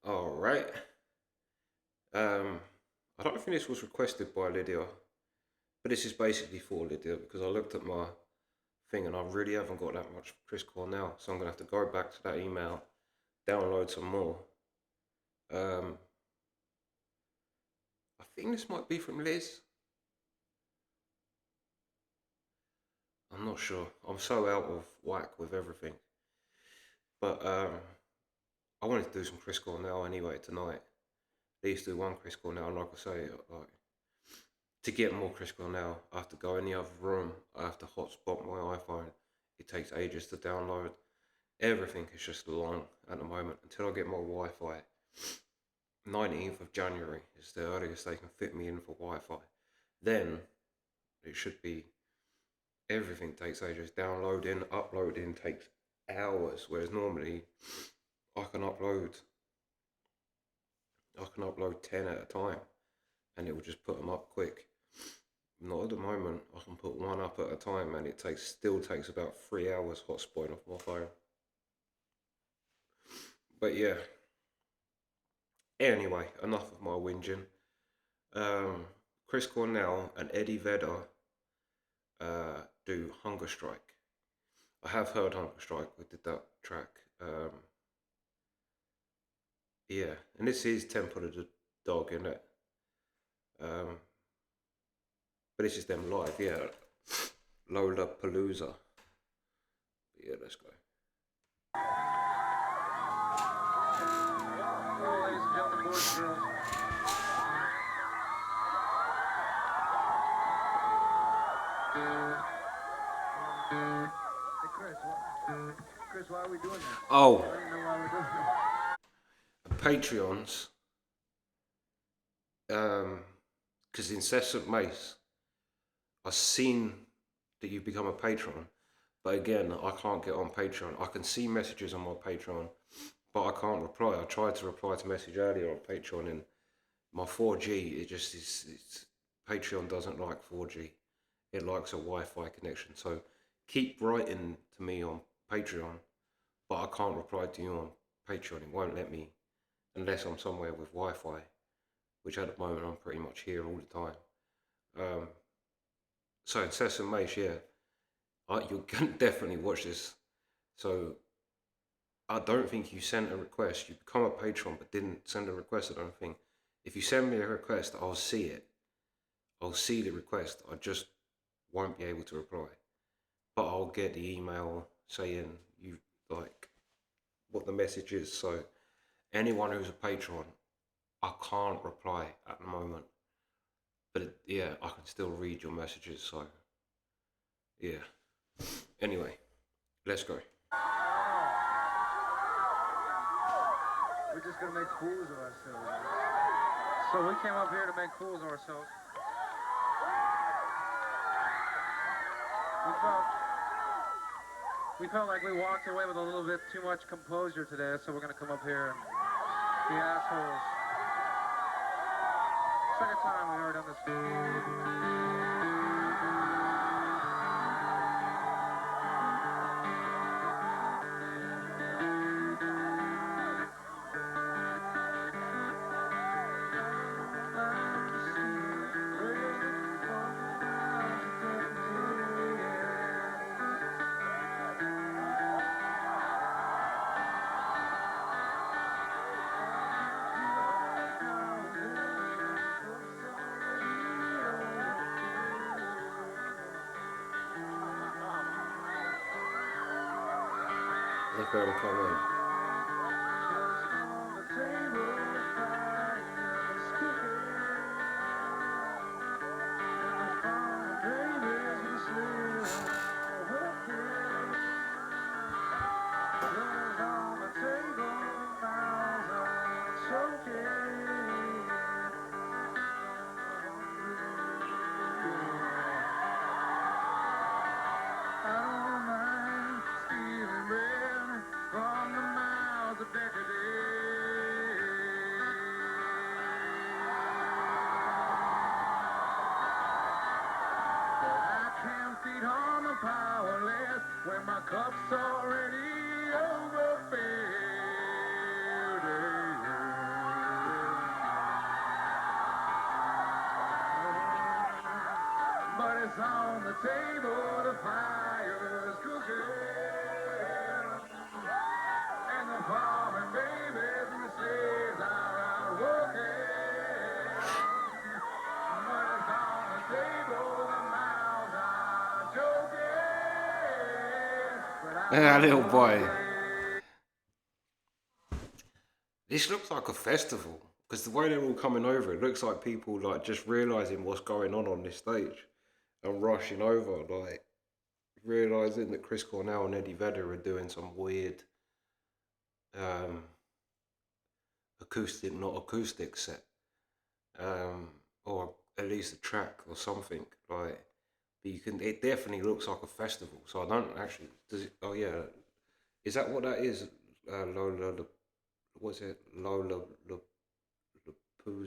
All right. Um, I don't think this was requested by Lydia, but this is basically for Lydia because I looked at my thing and I really haven't got that much Chris Cornell, so I'm gonna have to go back to that email, download some more. Um, I think this might be from Liz. I'm not sure. I'm so out of whack with everything. But I wanted to do some Chris Cornell anyway tonight. They used to do one Chris Cornell, and like I say, like to get more Chris Cornell, I have to go in the other room. I have to hotspot my iPhone. It takes ages to download. Everything is just long at the moment until I get my Wi-Fi. 19th of January is the earliest they can fit me in for Wi-Fi. Then it should be everything takes ages. Downloading, uploading takes hours, whereas normally I can upload I can upload 10 at a time and it will just put them up quick. Not at the moment. I can put one up at a time and it still takes about 3 hours hotspotting off my phone. But yeah, anyway, enough of my whinging. Um, Chris Cornell and Eddie Vedder do Hunger Strike. I have heard Hunger Strike. We did that track. Yeah, and this is Temple of the Dog, isn't it? Um, but this is them live, yeah. Lollapalooza. Yeah, let's go. Hello, ladies and gentlemen, boys and girls. Hey, Chris, why are we doing this? Oh, I don't even know why we're doing Patreons. Because Incessant Mace, I've seen that you've become a patron, but again, I can't get on Patreon. I can see messages on my Patreon, but I can't reply. I tried to reply to message earlier on Patreon, and my 4G, it just is. Patreon doesn't like 4G. It likes a Wi-Fi connection. So keep writing to me on Patreon, but I can't reply to you on Patreon. It won't let me unless I'm somewhere with Wi-Fi, which at the moment I'm pretty much here all the time. Um, so Incessant Mace, yeah, you can definitely watch this. So I don't think you sent a request. You become a patron but didn't send a request. I don't think. If you send me a request, I'll see it. I'll see the request. I just won't be able to reply. But I'll get the email saying you like what the message is. So anyone who's a patron, I can't reply at the moment. But yeah, I can still read your messages. So yeah. Anyway, let's go. We're just gonna make fools of ourselves. So we came up here to make fools of ourselves. We felt, we felt like we walked away with a little bit too much composure today, so we're gonna come up here and be assholes. Second time we've ever done this. Look where I'm coming. Powerless when my cup's already overfilled. money's on the table, the fire's cooking, and the farming babies and the slaves are out working. Money's on the table, the mouths are joking, but Ah, little boy. hungry. This looks like a festival because the way they're all coming over, it looks like people like just realizing what's going on this stage and rushing over, like realizing that Chris Cornell and Eddie Vedder are doing some weird um, acoustic, not acoustic set, um, or at least a track or something like. But you can, it definitely looks like a festival. So I don't actually. Does it? Oh yeah, is that what that is? Lola, what's it? Lollapalooza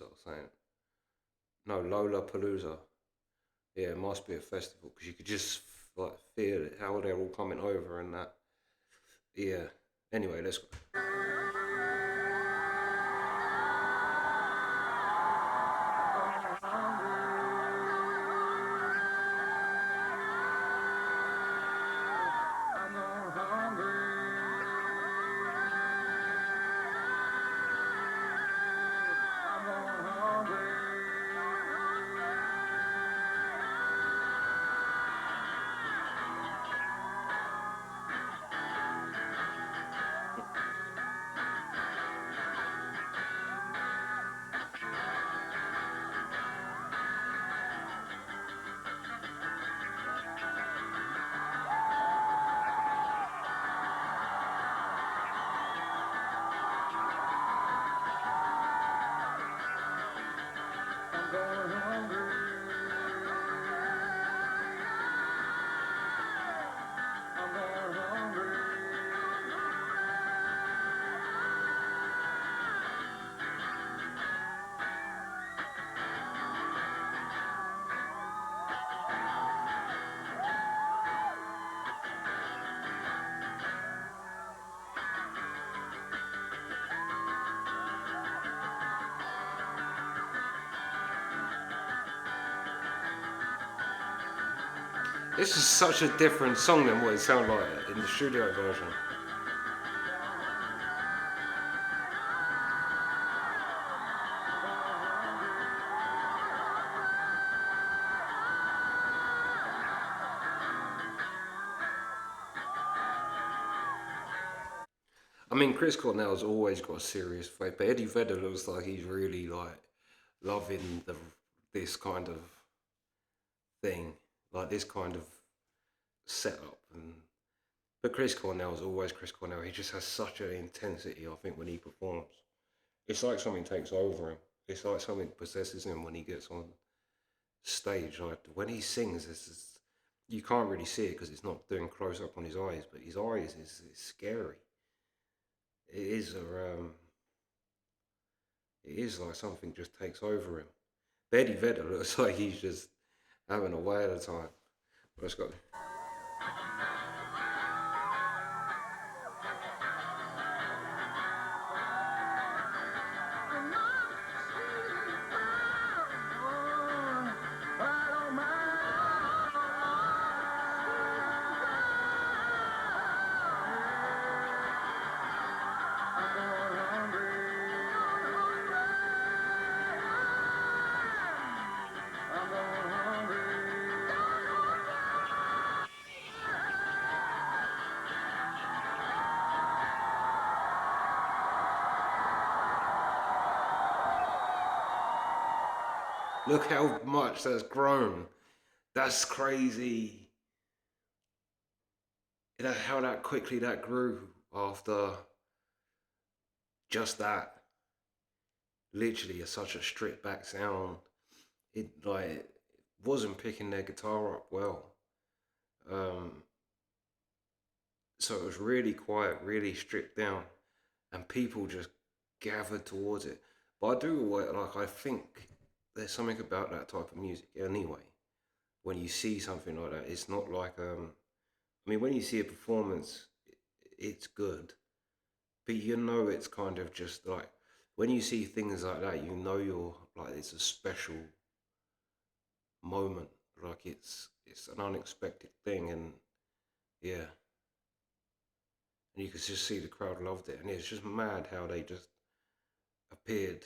or something? No, Lollapalooza. Yeah, it must be a festival because you could just like feel it, how they're all coming over and that. Yeah. Anyway, let's go. This is such a different song than what it sounded like in the studio version. I mean, Chris Cornell's always got a serious face, but Eddie Vedder looks like he's really like loving this kind of thing, like this kind of setup. And but Chris Cornell's always Chris Cornell. He just has such an intensity. I think when he performs, it's like something takes over him. It's like something possesses him when he gets on stage. Like when he sings, you can't really see it because it's not doing close up on his eyes, but his eyes is scary. It is it is like something just takes over him. Eddie Vedder looks like he's just having a way of the time. Let's go. Look how much that's grown. That's crazy. How that quickly that grew after just that. Literally, such a stripped back sound. It like wasn't picking their guitar up well. Um, so it was really quiet, really stripped down, and people just gathered towards it. But I do like I think there's something about that type of music anyway. When you see something like that, it's not like I mean, when you see a performance, it's good, but you know it's kind of just like when you see things like that, you know you're like it's a special moment. Like it's an unexpected thing, and yeah, and you could just see the crowd loved it, and it's just mad how they just appeared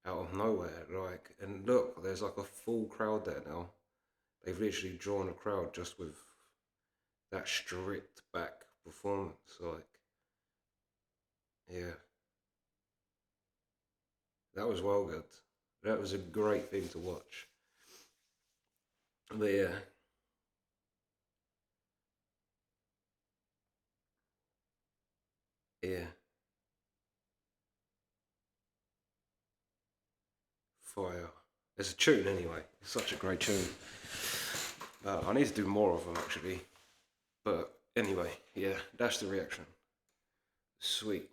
out of nowhere. Like, and look, there's like a full crowd there now. They've literally drawn a crowd just with that stripped back performance. Like, yeah, that was well good. That was a great thing to watch. But yeah, yeah, fire. It's a tune anyway. It's such a great tune. I need to do more of them actually. But anyway, yeah, that's the reaction. Sweet.